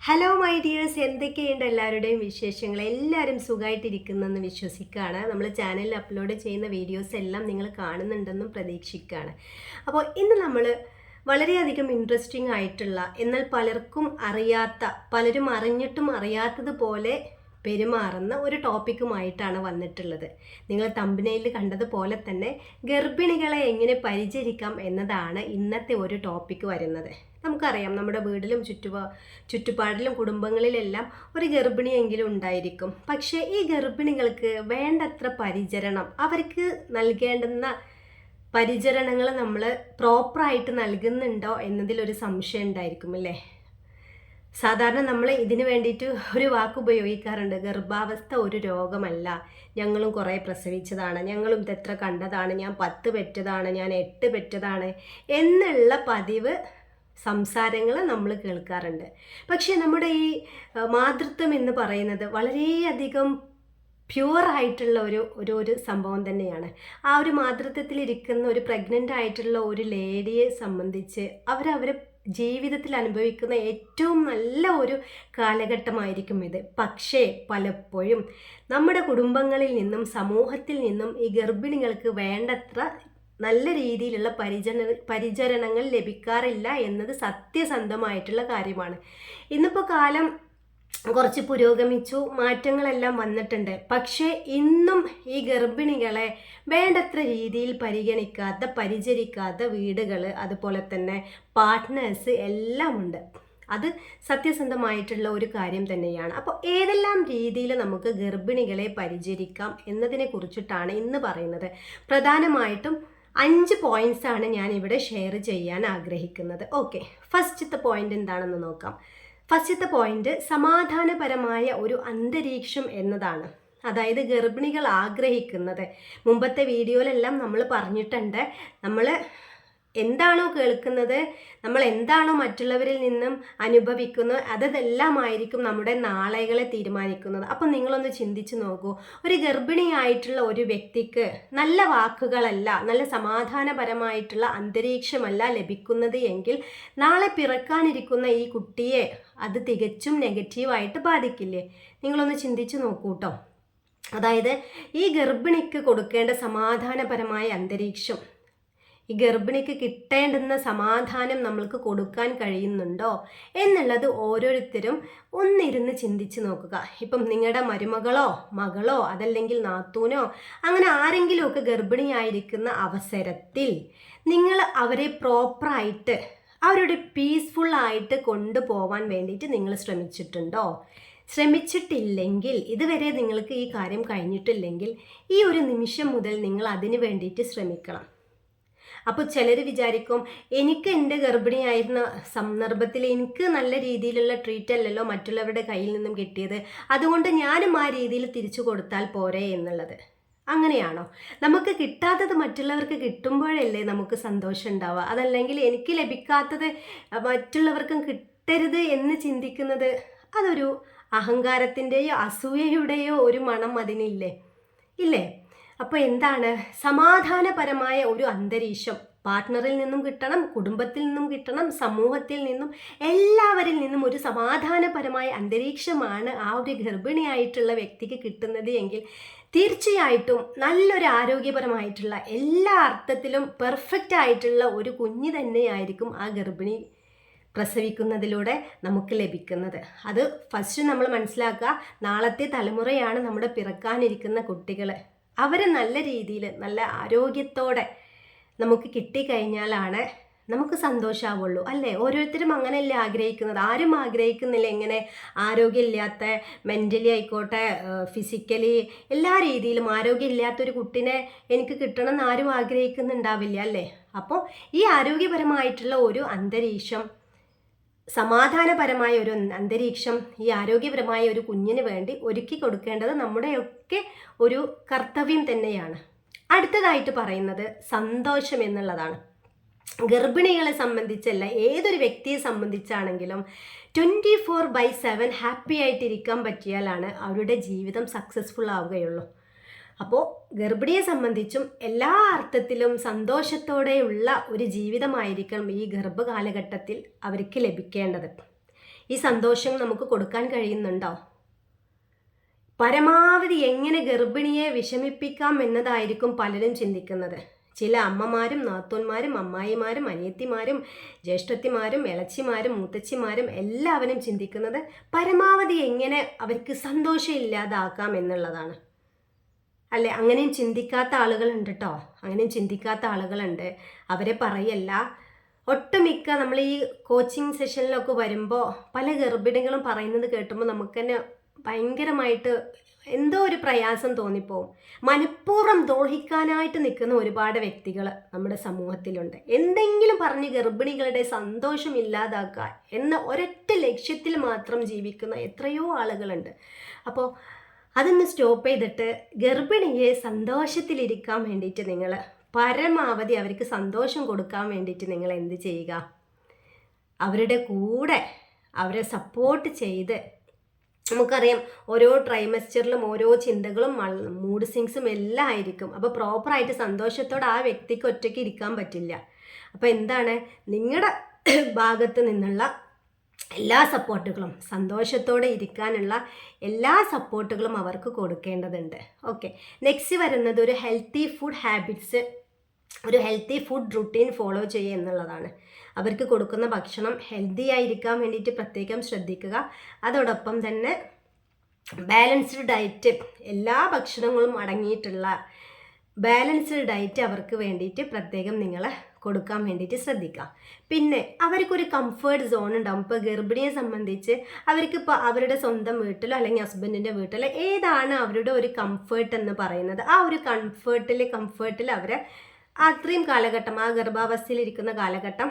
Hello my dears, എന്തൊക്കെയുണ്ട് എല്ലാവരുടെയും വിശേഷങ്ങൾ? എല്ലാവരും സുഖമായിട്ടിരിക്കുന്നെന്ന് വിശ്വസിക്കുകയാണ്. നമ്മൾ ചാനലിൽ അപ്ലോഡ് ചെയ്യുന്ന വീഡിയോസ് എല്ലാം നിങ്ങൾ കാണുന്നുണ്ടെന്നും പ്രതീക്ഷിക്കുകയാണ്. അപ്പോൾ ഇന്ന് നമ്മൾ വളരെയധികം ഇൻട്രസ്റ്റിംഗ് ആയിട്ടുള്ള, എന്നാൽ പലർക്കും അറിയാത്ത, പലരും അറിഞ്ഞിട്ടും അറിയാത്തതുപോലെ പെരുമാറുന്ന ഒരു ടോപ്പിക്കുമായിട്ടാണ് വന്നിട്ടുള്ളത്. നിങ്ങൾ തമ്പനയിൽ കണ്ടതുപോലെ തന്നെ ഗർഭിണികളെ എങ്ങനെ പരിചരിക്കാം എന്നതാണ് ഇന്നത്തെ ഒരു ടോപ്പിക്ക് വരുന്നത്. നമുക്കറിയാം, നമ്മുടെ വീട്ടിലും ചുറ്റുപാടിലും കുടുംബങ്ങളിലെല്ലാം ഒരു ഗർഭിണിയെങ്കിലും ഉണ്ടായിരിക്കും. പക്ഷേ ഈ ഗർഭിണികൾക്ക് വേണ്ടത്ര പരിചരണം, അവർക്ക് നൽകേണ്ടുന്ന പരിചരണങ്ങൾ നമ്മൾ പ്രോപ്പറായിട്ട് നൽകുന്നുണ്ടോ എന്നതിലൊരു സംശയം ഉണ്ടായിരിക്കും അല്ലേ? സാധാരണ നമ്മൾ ഇതിനു വേണ്ടിയിട്ട് ഒരു വാക്ക് ഉപയോഗിക്കാറുണ്ട്: ഗർഭാവസ്ഥ ഒരു രോഗമല്ല, ഞങ്ങളും കുറേ പ്രസവിച്ചതാണ്, ഞങ്ങളും ഇതെത്ര കണ്ടതാണ്, ഞാൻ 10 പെറ്റതാണ്, ഞാൻ 8 പെറ്റതാണ് എന്നുള്ള പതിവ് സംസാരങ്ങൾ നമ്മൾ കേൾക്കാറുണ്ട്. പക്ഷേ നമ്മുടെ ഈ മാതൃത്വം എന്ന് പറയുന്നത് വളരെയധികം പ്യുവറായിട്ടുള്ള ഒരു സംഭവം തന്നെയാണ്. ആ ഒരു മാതൃത്വത്തിലിരിക്കുന്ന ഒരു പ്രഗ്നൻ്റ് ആയിട്ടുള്ള ഒരു ലേഡിയെ സംബന്ധിച്ച് അവരവരെ ജീവിതത്തിൽ അനുഭവിക്കുന്ന ഏറ്റവും നല്ല ഒരു കാലഘട്ടമായിരിക്കും ഇത്. പക്ഷേ പലപ്പോഴും നമ്മുടെ കുടുംബങ്ങളിൽ നിന്നും സമൂഹത്തിൽ നിന്നും ഈ ഗർഭിണികൾക്ക് വേണ്ടത്ര നല്ല രീതിയിലുള്ള പരിചരണങ്ങൾ ലഭിക്കാറില്ല എന്നത് സത്യസന്ധമായിട്ടുള്ള കാര്യമാണ്. ഇന്നിപ്പോൾ കാലം കുറച്ച് പുരോഗമിച്ചു, മാറ്റങ്ങളെല്ലാം വന്നിട്ടുണ്ട്. പക്ഷേ ഇന്നും ഈ ഗർഭിണികളെ വേണ്ടത്ര രീതിയിൽ പരിഗണിക്കാത്ത, പരിചരിക്കാത്ത വീടുകൾ, അതുപോലെ തന്നെ പാർട്ട്നേഴ്സ് എല്ലാം ഉണ്ട്. അത് സത്യസന്ധമായിട്ടുള്ള ഒരു കാര്യം തന്നെയാണ്. അപ്പോൾ ഏതെല്ലാം രീതിയിൽ നമുക്ക് ഗർഭിണികളെ പരിചരിക്കാം എന്നതിനെ കുറിച്ചിട്ടാണ് ഇന്ന് പറയുന്നത്. പ്രധാനമായിട്ടും 5 പോയിന്റ്സാണ് ഞാൻ ഇവിടെ ഷെയർ ചെയ്യാൻ ആഗ്രഹിക്കുന്നത്. ഓക്കെ, ഫസ്റ്റത്തെ പോയിന്റ് എന്താണെന്ന് നോക്കാം. ഫസ്റ്റത്തെ പോയിന്റ് സമാധാനപരമായ ഒരു അന്തരീക്ഷം എന്നതാണ്. അതായത് ഗർഭിണികൾ ആഗ്രഹിക്കുന്നത്, മുമ്പത്തെ വീഡിയോയിലെല്ലാം നമ്മൾ പറഞ്ഞിട്ടുണ്ട്, നമ്മൾ എന്താണോ കേൾക്കുന്നത്, നമ്മൾ എന്താണോ മറ്റുള്ളവരിൽ നിന്നും അനുഭവിക്കുന്നത്, അതെല്ലാമായിരിക്കും നമ്മുടെ നാളെകളെ തീരുമാനിക്കുന്നത്. അപ്പം നിങ്ങളൊന്ന് ചിന്തിച്ച് നോക്കൂ, ഒരു ഗർഭിണിയായിട്ടുള്ള ഒരു വ്യക്തിക്ക് നല്ല വാക്കുകളല്ല, നല്ല സമാധാനപരമായിട്ടുള്ള അന്തരീക്ഷമല്ല ലഭിക്കുന്നത് എങ്കിൽ നാളെ പിറക്കാനിരിക്കുന്ന ഈ കുട്ടിയെ അത് തികച്ചും നെഗറ്റീവായിട്ട് ബാധിക്കില്ലേ? നിങ്ങളൊന്ന് ചിന്തിച്ച് നോക്കൂ കേട്ടോ. അതായത് ഈ ഗർഭിണിക്ക് കൊടുക്കേണ്ട സമാധാനപരമായ അന്തരീക്ഷം, ഈ ഗർഭിണിക്ക് കിട്ടേണ്ടുന്ന സമാധാനം നമ്മൾക്ക് കൊടുക്കാൻ കഴിയുന്നുണ്ടോ എന്നുള്ളത് ഓരോരുത്തരും ഒന്നിരുന്ന് ചിന്തിച്ച് നോക്കുക. ഇപ്പം നിങ്ങളുടെ മരുമകളോ മകളോ അതല്ലെങ്കിൽ നാത്തൂനോ അങ്ങനെ ആരെങ്കിലുമൊക്കെ ഗർഭിണിയായിരിക്കുന്ന അവസരത്തിൽ നിങ്ങൾ അവരെ പ്രോപ്പറായിട്ട്, അവരുടെ പീസ്ഫുള്ളായിട്ട് കൊണ്ടുപോകാൻ വേണ്ടിയിട്ട് നിങ്ങൾ ശ്രമിച്ചിട്ടുണ്ടോ? ശ്രമിച്ചിട്ടില്ലെങ്കിൽ, ഇതുവരെ നിങ്ങൾക്ക് ഈ കാര്യം കഴിഞ്ഞിട്ടില്ലെങ്കിൽ, ഈ ഒരു നിമിഷം മുതൽ നിങ്ങൾ അതിന് വേണ്ടിയിട്ട് ശ്രമിക്കണം. അപ്പോൾ ചിലർ വിചാരിക്കും, എനിക്ക് എൻ്റെ ഗർഭിണിയായിരുന്ന സന്ദർഭത്തിൽ എനിക്ക് നല്ല രീതിയിലുള്ള ട്രീറ്റ് അല്ലല്ലോ മറ്റുള്ളവരുടെ കയ്യിൽ നിന്നും കിട്ടിയത്, അതുകൊണ്ട് ഞാനും ആ രീതിയിൽ തിരിച്ചു കൊടുത്താൽ പോരെ എന്നുള്ളത്. അങ്ങനെയാണോ? നമുക്ക് കിട്ടാത്തത് മറ്റുള്ളവർക്ക് കിട്ടുമ്പോഴല്ലേ നമുക്ക് സന്തോഷം ഉണ്ടാവുക. അതല്ലെങ്കിൽ എനിക്ക് ലഭിക്കാത്തത് മറ്റുള്ളവർക്കും കിട്ടരുത് എന്ന് ചിന്തിക്കുന്നത്, അതൊരു അഹങ്കാരത്തിൻ്റെയോ അസൂയയുടെയോ ഒരു മണം അതിനില്ലേ? ഇല്ലേ? അപ്പോൾ എന്താണ്? സമാധാനപരമായ ഒരു അന്തരീക്ഷം പാർട്ട്ണറിൽ നിന്നും കിട്ടണം, കുടുംബത്തിൽ നിന്നും കിട്ടണം, സമൂഹത്തിൽ നിന്നും, എല്ലാവരിൽ നിന്നും ഒരു സമാധാനപരമായ അന്തരീക്ഷമാണ് ആ ഒരു ഗർഭിണിയായിട്ടുള്ള വ്യക്തിക്ക് കിട്ടുന്നത് എങ്കിൽ തീർച്ചയായിട്ടും നല്ലൊരു ആരോഗ്യപരമായിട്ടുള്ള, എല്ലാ അർത്ഥത്തിലും പെർഫെക്റ്റ് ആയിട്ടുള്ള ഒരു കുഞ്ഞ് തന്നെയായിരിക്കും ആ ഗർഭിണി പ്രസവിക്കുന്നതിലൂടെ നമുക്ക് ലഭിക്കുന്നത്. അത് ഫസ്റ്റ് നമ്മൾ മനസ്സിലാക്കുക, നാളത്തെ തലമുറയാണ് നമ്മുടെ പിറക്കാനിരിക്കുന്ന കുട്ടികൾ. അവർ നല്ല രീതിയിൽ, നല്ല ആരോഗ്യത്തോടെ നമുക്ക് കിട്ടിക്കഴിഞ്ഞാലാണ് നമുക്ക് സന്തോഷമാവുള്ളൂ അല്ലേ? ഓരോരുത്തരും അങ്ങനെയല്ലേ ആഗ്രഹിക്കുന്നത്. ആരും ആഗ്രഹിക്കുന്നില്ല ഇങ്ങനെ ആരോഗ്യമില്ലാത്ത, മെൻ്റലി ആയിക്കോട്ടെ ഫിസിക്കലി എല്ലാ രീതിയിലും ആരോഗ്യമില്ലാത്തൊരു കുട്ടിനെ എനിക്ക് കിട്ടണമെന്ന് ആരും ആഗ്രഹിക്കുന്നുണ്ടാവില്ല അല്ലേ? അപ്പോൾ ഈ ആരോഗ്യപരമായിട്ടുള്ള ഒരു അന്തരീക്ഷം, സമാധാനപരമായ ഒരു അന്തരീക്ഷം ഈ ആരോഗ്യപരമായ ഒരു കുഞ്ഞിന് വേണ്ടി ഒരുക്കി കൊടുക്കേണ്ടത് നമ്മുടെയൊക്കെ ഒരു കർത്തവ്യം തന്നെയാണ്. അടുത്തതായിട്ട് പറയുന്നത് സന്തോഷം എന്നുള്ളതാണ്. ഗർഭിണികളെ സംബന്ധിച്ചല്ല, ഏതൊരു വ്യക്തിയെ സംബന്ധിച്ചാണെങ്കിലും 24/7 ഹാപ്പി ആയിട്ടിരിക്കാൻ പറ്റിയാലാണ് അവരുടെ ജീവിതം സക്സസ്ഫുൾ ആവുകയുള്ളൂ. അപ്പോൾ ഗർഭിണിയെ സംബന്ധിച്ചും എല്ലാ അർത്ഥത്തിലും സന്തോഷത്തോടെയുള്ള ഒരു ജീവിതമായിരിക്കണം ഈ ഗർഭകാലഘട്ടത്തിൽ അവർക്ക് ലഭിക്കേണ്ടത്. ഈ സന്തോഷം നമുക്ക് കൊടുക്കാൻ കഴിയുന്നുണ്ടോ? പരമാവധി എങ്ങനെ ഗർഭിണിയെ വിഷമിപ്പിക്കാം എന്നതായിരിക്കും പലരും ചിന്തിക്കുന്നത്. ചില അമ്മമാരും നാത്തൂന്മാരും അമ്മായിമാരും അനിയത്തിമാരും ജ്യേഷ്ഠത്തിമാരും ഇളച്ചിമാരും മൂത്തച്ചിമാരും എല്ലാവരും ചിന്തിക്കുന്നത് പരമാവധി എങ്ങനെ അവർക്ക് സന്തോഷം ഇല്ലാതാക്കാം എന്നുള്ളതാണ്. അല്ലേ? അങ്ങനെയും ചിന്തിക്കാത്ത ആളുകളുണ്ട് കേട്ടോ. അങ്ങനെയും ചിന്തിക്കാത്ത ആളുകളുണ്ട്. അവരെ പറയല്ല. ഒട്ടുമിക്ക നമ്മൾ ഈ കോച്ചിങ് സെഷനിലൊക്കെ വരുമ്പോൾ പല ഗർഭിണികളും പറയുന്നത് കേട്ടുമ്പോൾ നമുക്ക് തന്നെ ഭയങ്കരമായിട്ട് എന്തോ ഒരു പ്രയാസം തോന്നിപ്പോവും. മനഃപൂർവ്വം ദ്രോഹിക്കാനായിട്ട് നിൽക്കുന്ന ഒരുപാട് വ്യക്തികൾ നമ്മുടെ സമൂഹത്തിലുണ്ട്. എന്തെങ്കിലും പറഞ്ഞ് ഗർഭിണികളുടെ സന്തോഷം ഇല്ലാതാക്കുക എന്ന ഒരൊറ്റ ലക്ഷ്യത്തിൽ മാത്രം ജീവിക്കുന്ന എത്രയോ ആളുകളുണ്ട്. അപ്പോൾ അതൊന്ന് സ്റ്റോപ്പ് ചെയ്തിട്ട് ഗർഭിണിയെ സന്തോഷത്തിലിരിക്കാൻ വേണ്ടിയിട്ട് നിങ്ങൾ പരമാവധി അവർക്ക് സന്തോഷം കൊടുക്കാൻ വേണ്ടിയിട്ട് നിങ്ങൾ എന്ത് ചെയ്യുക? അവരുടെ കൂടെ അവരെ സപ്പോർട്ട് ചെയ്ത്, നമുക്കറിയാം ഓരോ ട്രൈമസ്റ്ററിലും ഓരോ ചിന്തകളും മൂഡ് സ്വിങ്സും എല്ലാം ആയിരിക്കും. അപ്പോൾ പ്രോപ്പറായിട്ട് സന്തോഷത്തോടെ ആ വ്യക്തിക്ക് ഒറ്റയ്ക്ക് ഇരിക്കാൻ പറ്റില്ല. അപ്പോൾ എന്താണ്, നിങ്ങളുടെ ഭാഗത്ത് നിന്നുള്ള എല്ലാ സപ്പോർട്ടുകളും, സന്തോഷത്തോടെ ഇരിക്കാനുള്ള എല്ലാ സപ്പോർട്ടുകളും അവർക്ക് കൊടുക്കേണ്ടതുണ്ട്. ഓക്കെ, നെക്സ്റ്റ് വരുന്നത് ഒരു ഹെൽത്തി ഫുഡ് ഹാബിറ്റ്സ്, ഒരു ഹെൽത്തി ഫുഡ് റുട്ടീൻ ഫോളോ ചെയ്യുക എന്നുള്ളതാണ്. അവർക്ക് കൊടുക്കുന്ന ഭക്ഷണം ഹെൽത്തി ആയിരിക്കാൻ വേണ്ടിയിട്ട് പ്രത്യേകം ശ്രദ്ധിക്കുക. അതോടൊപ്പം തന്നെ ബാലൻസ്ഡ് ഡയറ്റ്, എല്ലാ ഭക്ഷണങ്ങളും അടങ്ങിയിട്ടുള്ള ബാലൻസ്ഡ് ഡയറ്റ് അവർക്ക് വേണ്ടിയിട്ട് പ്രത്യേകം നിങ്ങൾ കൊടുക്കാൻ വേണ്ടിയിട്ട് ശ്രദ്ധിക്കുക. പിന്നെ അവർക്കൊരു കംഫേർട്ട് സോൺ ഉണ്ടാവും. ഇപ്പോൾ ഗർഭിണിയെ സംബന്ധിച്ച് അവർക്കിപ്പോൾ അവരുടെ സ്വന്തം വീട്ടിലോ അല്ലെങ്കിൽ ഹസ്ബൻഡിൻ്റെ വീട്ടിലോ ഏതാണ് അവരുടെ ഒരു കംഫേർട്ട് എന്ന് പറയുന്നത്, ആ ഒരു കംഫേർട്ടിൽ അവരെ അത്രയും കാലഘട്ടം, ആ ഗർഭാവസ്ഥയിലിരിക്കുന്ന കാലഘട്ടം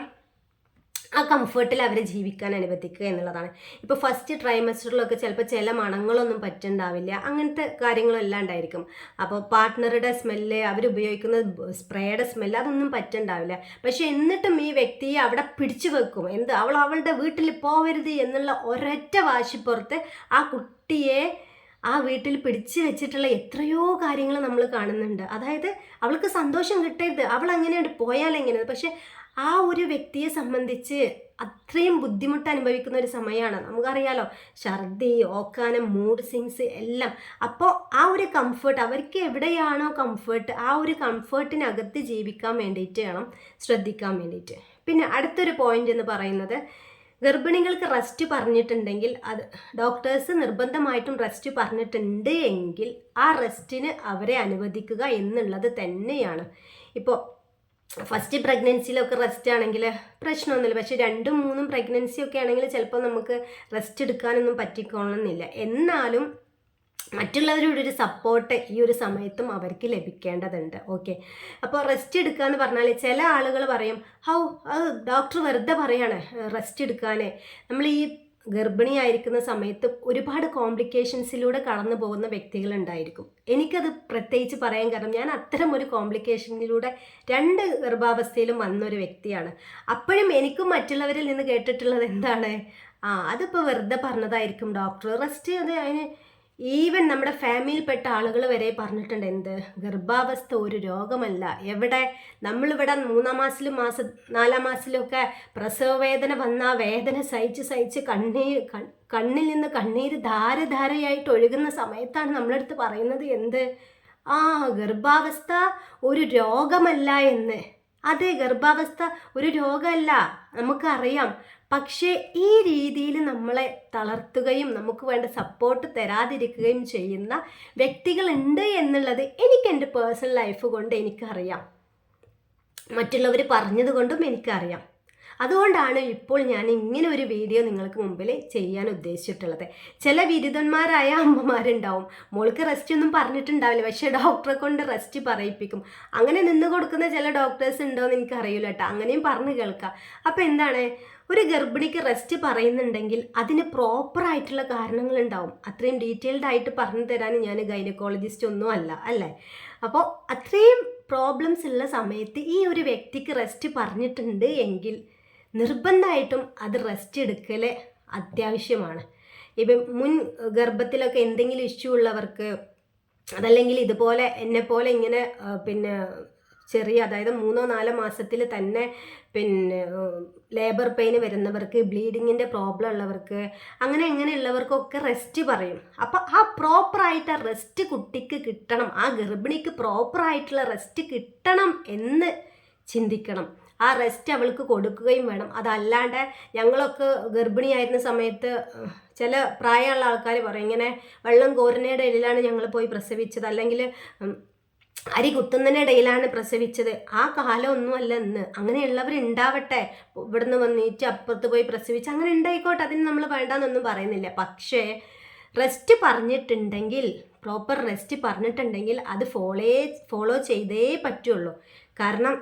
ആ കംഫേർട്ടിൽ അവരെ ജീവിക്കാൻ അനുവദിക്കുക എന്നുള്ളതാണ്. ഇപ്പോൾ ഫസ്റ്റ് ട്രൈമസ്റ്ററിലൊക്കെ ചിലപ്പോൾ ചില മണങ്ങളൊന്നും പറ്റുണ്ടാവില്ല, അങ്ങനത്തെ കാര്യങ്ങളെല്ലാം ഉണ്ടായിരിക്കും. അപ്പോൾ പാർട്ട്ണറുടെ സ്മെല്ല്, അവരുപയോഗിക്കുന്ന സ്പ്രേയുടെ സ്മെല്ല് അതൊന്നും പറ്റുണ്ടാവില്ല. പക്ഷെ എന്നിട്ടും ഈ വ്യക്തിയെ അവിടെ പിടിച്ചു വെക്കും. അവളുടെ വീട്ടിൽ പോവരുത് എന്നുള്ള ഒരൊറ്റ വാശിപ്പുറത്ത് ആ കുട്ടിയെ ആ വീട്ടിൽ പിടിച്ചു വെച്ചിട്ടുള്ള എത്രയോ കാര്യങ്ങൾ നമ്മൾ കാണുന്നുണ്ട്. അതായത് അവൾക്ക് സന്തോഷം കിട്ടരുത്, അവൾ അങ്ങനെയാണ് പോയാൽ എങ്ങനെയാണ്. പക്ഷെ ആ ഒരു വ്യക്തിയെ സംബന്ധിച്ച് അത്രയും ബുദ്ധിമുട്ട് അനുഭവിക്കുന്ന ഒരു സമയമാണ്. നമുക്കറിയാലോ, ഛർദി, ഓക്കാനം, മൂഡ് സ്വിങ്സ് എല്ലാം. അപ്പോൾ ആ ഒരു കംഫേർട്ട്, അവർക്ക് എവിടെയാണോ കംഫേർട്ട്, ആ ഒരു കംഫേർട്ടിനകത്ത് ജീവിക്കാൻ വേണ്ടിയിട്ട് വേണം ശ്രദ്ധിക്കാൻ വേണ്ടിയിട്ട്. പിന്നെ അടുത്തൊരു പോയിന്റ് എന്ന് പറയുന്നത്, ഗർഭിണികൾക്ക് റെസ്റ്റ് പറഞ്ഞിട്ടുണ്ടെങ്കിൽ, അത് ഡോക്ടേഴ്സ് നിർബന്ധമായിട്ടും റെസ്റ്റ് പറഞ്ഞിട്ടുണ്ട് എങ്കിൽ ആ റെസ്റ്റിന് അവരെ അനുവദിക്കുക എന്നുള്ളത് തന്നെയാണ്. ഇപ്പോൾ ഫസ്റ്റ് പ്രഗ്നൻസിയിലൊക്കെ റെസ്റ്റ് ആണെങ്കിൽ പ്രശ്നമൊന്നുമില്ല. പക്ഷെ 2ഉം 3ഉം പ്രഗ്നൻസി ഒക്കെ ആണെങ്കിൽ ചിലപ്പോൾ നമുക്ക് റെസ്റ്റ് എടുക്കാനൊന്നും പറ്റിക്കൊള്ളണമെന്നില്ല. എന്നാലും മറ്റുള്ളവരുടെ ഒരു സപ്പോർട്ട് ഈ ഒരു സമയത്തും അവർക്ക് ലഭിക്കേണ്ടതുണ്ട്. ഓക്കെ, അപ്പോൾ റെസ്റ്റ് എടുക്കുക എന്ന് പറഞ്ഞാൽ ചില ആളുകൾ പറയും, അത് ഡോക്ടർ വെറുതെ പറയാണ് റെസ്റ്റ് എടുക്കാൻ. നമ്മൾ ഈ ഗർഭിണിയായിരിക്കുന്ന സമയത്ത് ഒരുപാട് കോംപ്ലിക്കേഷൻസിലൂടെ കടന്നു പോകുന്ന വ്യക്തികളുണ്ടായിരിക്കും. എനിക്കത് പ്രത്യേകിച്ച് പറയാൻ കാരണം ഞാൻ അത്തരം ഒരു കോംപ്ലിക്കേഷനിലൂടെ 2 ഗർഭാവസ്ഥയിലും വന്നൊരു വ്യക്തിയാണ്. അപ്പോഴും എനിക്കും മറ്റുള്ളവരിൽ നിന്ന് കേട്ടിട്ടുള്ളത് എന്താണ്, അതിപ്പോൾ വെറുതെ പറഞ്ഞതായിരിക്കും ഡോക്ടർ, റെസ്റ്റ് അത് അതിന് ഈവൻ നമ്മുടെ ഫാമിലിയിൽപ്പെട്ട ആളുകൾ വരെ പറഞ്ഞിട്ടുണ്ട്, എന്ത് ഗർഭാവസ്ഥ ഒരു രോഗമല്ല. എവിടെ നമ്മളിവിടെ 3-ാം മാസത്തിലും 4-ാം മാസത്തിലൊക്കെ പ്രസവ വേദന വന്ന ആ വേദന സഹിച്ച് കണ്ണിൽ നിന്ന് കണ്ണീര് ധാരയായിട്ട് ഒഴുകുന്ന സമയത്താണ് നമ്മളടുത്ത് പറയുന്നത് എന്ത്, ഗർഭാവസ്ഥ ഒരു രോഗമല്ല എന്ന്. അതെ, ഗർഭാവസ്ഥ ഒരു രോഗമല്ല, നമുക്കറിയാം. പക്ഷേ ഈ രീതിയിൽ നമ്മളെ തളർത്തുകയും നമുക്ക് വേണ്ട സപ്പോർട്ട് തരാതിരിക്കുകയും ചെയ്യുന്ന വ്യക്തികളുണ്ട് എന്നുള്ളത് എനിക്ക് എൻ്റെ പേഴ്സണൽ ലൈഫ് കൊണ്ട് എനിക്കറിയാം, മറ്റുള്ളവർ പറഞ്ഞത് കൊണ്ടും എനിക്കറിയാം. അതുകൊണ്ടാണ് ഇപ്പോൾ ഞാൻ ഇങ്ങനെ ഒരു വീഡിയോ നിങ്ങൾക്ക് മുമ്പിൽ ചെയ്യാൻ ഉദ്ദേശിച്ചിട്ടുള്ളത്. ചില ബിരുദന്മാരായ അമ്മമാരുണ്ടാവും, മോൾക്ക് റെസ്റ്റ് ഒന്നും പറഞ്ഞിട്ടുണ്ടാവില്ല, പക്ഷേ ഡോക്ടറെ കൊണ്ട് റെസ്റ്റ് പറയിപ്പിക്കും. അങ്ങനെ നിന്ന് കൊടുക്കുന്ന ചില ഡോക്ടേഴ്സ് ഉണ്ടോയെന്ന് എനിക്കറിയില്ല കേട്ടോ, അങ്ങനെയും പറഞ്ഞു കേൾക്കാം. അപ്പോൾ എന്താണ്, ഒരു ഗർഭിണിക്ക് റെസ്റ്റ് പറയുന്നുണ്ടെങ്കിൽ അതിന് പ്രോപ്പറായിട്ടുള്ള കാരണങ്ങളുണ്ടാവും. അത്രയും ഡീറ്റെയിൽഡ് ആയിട്ട് പറഞ്ഞു തരാൻ ഞാൻ ഗൈനക്കോളജിസ്റ്റ് ഒന്നും അല്ലേ. അപ്പോൾ അത്രയും പ്രോബ്ലംസ് ഉള്ള സമയത്ത് ഈ ഒരു വ്യക്തിക്ക് റെസ്റ്റ് പറഞ്ഞിട്ടുണ്ട് എങ്കിൽ നിർബന്ധമായിട്ടും അത് റെസ്റ്റ് എടുക്കൽ അത്യാവശ്യമാണ്. ഇപ്പം മുൻ ഗർഭത്തിലൊക്കെ എന്തെങ്കിലും ഇഷ്യൂ ഉള്ളവർക്ക്, അതല്ലെങ്കിൽ ഇതുപോലെ എന്നെപ്പോലെ ഇങ്ങനെ ചെറിയ അതായത് 3-4 മാസത്തിൽ തന്നെ പിന്നെ ലേബർ പെയിൻ വരുന്നവർക്ക്, ബ്ലീഡിങ്ങിൻ്റെ പ്രോബ്ലം ഉള്ളവർക്ക്, അങ്ങനെയുള്ളവർക്കൊക്കെ റെസ്റ്റ് പറയും. അപ്പോൾ ആ പ്രോപ്പറായിട്ട് ആ റെസ്റ്റ് കുട്ടിക്ക് കിട്ടണം, ആ ഗർഭിണിക്ക് പ്രോപ്പറായിട്ടുള്ള റെസ്റ്റ് കിട്ടണം എന്ന് ചിന്തിക്കണം. ആ റെസ്റ്റ് അവൾക്ക് കൊടുക്കുകയും വേണം. അതല്ലാണ്ട് ഞങ്ങളൊക്കെ ഗർഭിണിയായിരുന്ന സമയത്ത് ചില പ്രായമുള്ള ആൾക്കാർ പറയും ഇങ്ങനെ വെള്ളം കോരുന്നതിൻ്റെ ഇടയിലാണ് ഞങ്ങൾ പോയി പ്രസവിച്ചത്, അല്ലെങ്കിൽ അരി കുത്തുന്നതിൻ്റെ ഇടയിലാണ് പ്രസവിച്ചത്. ആ കാലമൊന്നുമല്ല ഇന്ന്. അങ്ങനെയുള്ളവരുണ്ടാവട്ടെ, ഇവിടുന്ന് വന്നിട്ട് അപ്പുറത്ത് പോയി പ്രസവിച്ച് അങ്ങനെ ഉണ്ടായിക്കോട്ടെ, അതിന് നമ്മൾ വേണ്ടാന്നൊന്നും പറയുന്നില്ല. പക്ഷേ റെസ്റ്റ് പറഞ്ഞിട്ടുണ്ടെങ്കിൽ, പ്രോപ്പർ റെസ്റ്റ് പറഞ്ഞിട്ടുണ്ടെങ്കിൽ അത് ഫോളോ ചെയ്തേ പറ്റുള്ളൂ. കാരണം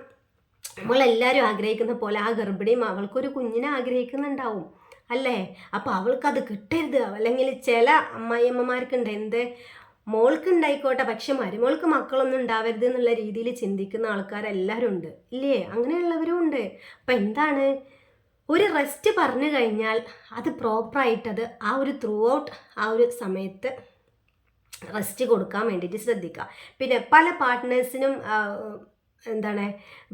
നമ്മളെല്ലാവരും ആഗ്രഹിക്കുന്ന പോലെ ആ ഗർഭിണിയും അവൾക്കൊരു കുഞ്ഞിനെ ആഗ്രഹിക്കുന്നുണ്ടാവും അല്ലേ? അപ്പോൾ അവൾക്കത് കിട്ടരുത്. അല്ലെങ്കിൽ ചില അമ്മായിയമ്മമാർക്കുണ്ട് എന്ത്, മോൾക്ക് ഉണ്ടായിക്കോട്ടെ പക്ഷെ മരുമോൾക്ക് മക്കളൊന്നും ഉണ്ടാവരുത് എന്നുള്ള രീതിയിൽ ചിന്തിക്കുന്ന ആൾക്കാരെല്ലാവരും ഉണ്ട് ഇല്ലേ? അങ്ങനെയുള്ളവരും ഉണ്ട്. അപ്പം എന്താണ്, ഒരു റെസ്റ്റ് പറഞ്ഞു കഴിഞ്ഞാൽ അത് പ്രോപ്പറായിട്ടത് ആ ഒരു ത്രൂ ഔട്ട് ആ ഒരു സമയത്ത് റെസ്റ്റ് കൊടുക്കാൻ വേണ്ടിയിട്ട് ശ്രദ്ധിക്കുക. പിന്നെ പല പാർട്ട്നേഴ്സിനും എന്താണ്,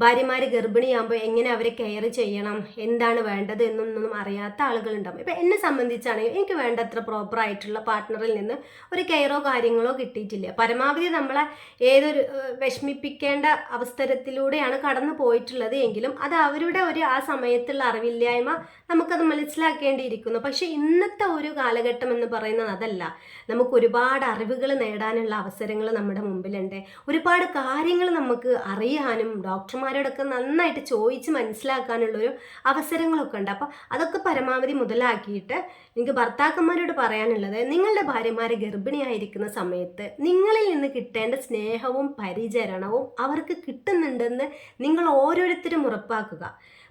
ഭാര്യമാർ ഗർഭിണിയാകുമ്പോൾ എങ്ങനെ അവരെ കെയർ ചെയ്യണം, എന്താണ് വേണ്ടത് എന്നൊന്നും അറിയാത്ത ആളുകളുണ്ടാകും. ഇപ്പം എന്നെ സംബന്ധിച്ചാണെങ്കിൽ എനിക്ക് വേണ്ടത്ര പ്രോപ്പറായിട്ടുള്ള പാർട്ട്ണറിൽ നിന്ന് ഒരു കെയറോ കാര്യങ്ങളോ കിട്ടിയിട്ടില്ല. പരമാവധി നമ്മളെ ഏതൊരു വിഷമിപ്പിക്കേണ്ട അവസരത്തിലൂടെയാണ് കടന്നു പോയിട്ടുള്ളത് എങ്കിലും അത് അവരുടെ ഒരു ആ സമയത്തുള്ള അറിവില്ലായ്മ നമുക്കത് മനസ്സിലാക്കേണ്ടിയിരിക്കുന്നു. പക്ഷേ ഇന്നത്തെ ഒരു കാലഘട്ടം എന്ന് പറയുന്നത് അതല്ല. നമുക്ക് ഒരുപാട് അറിവുകൾ നേടാനുള്ള അവസരങ്ങൾ നമ്മുടെ മുമ്പിലുണ്ട്. ഒരുപാട് കാര്യങ്ങൾ നമുക്ക് അറിയാനും ഡോക്ടർമാരോടൊക്കെ നന്നായിട്ട് ചോദിച്ച് മനസ്സിലാക്കാനുള്ളൊരു അവസരങ്ങളൊക്കെ ഉണ്ട്. അപ്പോൾ അതൊക്കെ പരമാവധി മുതലാക്കിയിട്ട് എനിക്ക് ഭർത്താക്കന്മാരോട് പറയാനുള്ളത്, നിങ്ങളുടെ ഭാര്യമാരെ ഗർഭിണിയായിരിക്കുന്ന സമയത്ത് നിങ്ങളിൽ നിന്ന് കിട്ടേണ്ട സ്നേഹവും പരിചരണവും അവർക്ക് കിട്ടുന്നുണ്ടെന്ന് നിങ്ങൾ ഓരോരുത്തരും ഉറപ്പാക്കുക.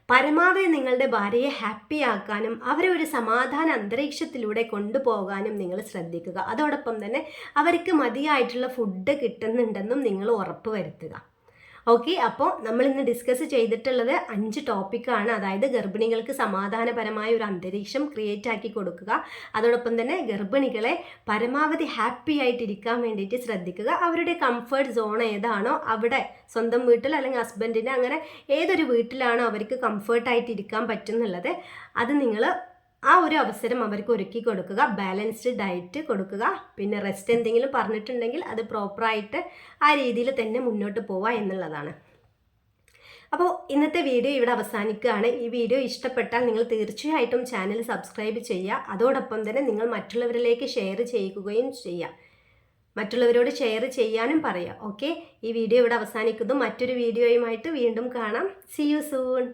പരമാവധി നിങ്ങളുടെ ഭാര്യയെ ഹാപ്പി ആക്കാനും അവരെ ഒരു സമാധാന അന്തരീക്ഷത്തിലൂടെ കൊണ്ടുപോകാനും നിങ്ങൾ ശ്രദ്ധിക്കുക. അതോടൊപ്പം തന്നെ അവർക്ക് മതിയായിട്ടുള്ള ഫുഡ് കിട്ടുന്നുണ്ടെന്നും നിങ്ങൾ ഉറപ്പ് വരുത്തുക. ഓക്കെ, അപ്പോൾ നമ്മൾ ഇന്ന് ഡിസ്കസ് ചെയ്തിട്ടുള്ളത് 5 ടോപ്പിക്കാണ്. അതായത് ഗർഭിണികൾക്ക് സമാധാനപരമായ ഒരു അന്തരീക്ഷം ക്രിയേറ്റ് ആക്കി കൊടുക്കുക, അതോടൊപ്പം തന്നെ ഗർഭിണികളെ പരമാവധി ഹാപ്പി ആയിട്ടിരിക്കാൻ വേണ്ടിയിട്ട് ശ്രദ്ധിക്കുക. അവരുടെ കംഫർട്ട് സോൺ ഏതാണോ അവിടെ, സ്വന്തം വീട്ടിൽ അല്ലെങ്കിൽ ഹസ്ബൻഡിൻ്റെ അങ്ങനെ ഏതൊരു വീട്ടിലാണോ അവർക്ക് കംഫർട്ടായിട്ടിരിക്കാൻ പറ്റുന്നുള്ളത് അത് നിങ്ങൾ ആ ഒരു അവസരം അവർക്ക് ഒരുക്കി കൊടുക്കുക. ബാലൻസ്ഡ് ഡയറ്റ് കൊടുക്കുക. പിന്നെ റെസ്റ്റ് എന്തെങ്കിലും പറഞ്ഞിട്ടുണ്ടെങ്കിൽ അത് പ്രോപ്പറായിട്ട് ആ രീതിയിൽ തന്നെ മുന്നോട്ട് പോവുക എന്നുള്ളതാണ്. അപ്പോൾ ഇന്നത്തെ വീഡിയോ ഇവിടെ അവസാനിക്കുകയാണ്. ഈ വീഡിയോ ഇഷ്ടപ്പെട്ടാൽ നിങ്ങൾ തീർച്ചയായിട്ടും ചാനൽ സബ്സ്ക്രൈബ് ചെയ്യുക. അതോടൊപ്പം തന്നെ നിങ്ങൾ മറ്റുള്ളവരിലേക്ക് ഷെയർ ചെയ്യുകയും ചെയ്യുക. മറ്റുള്ളവരോട് ഷെയർ ചെയ്യാനും പറയുക. ഓക്കെ, ഈ വീഡിയോ ഇവിടെ അവസാനിക്കുന്നു. മറ്റൊരു വീഡിയോയുമായിട്ട് വീണ്ടും കാണാം. See you soon.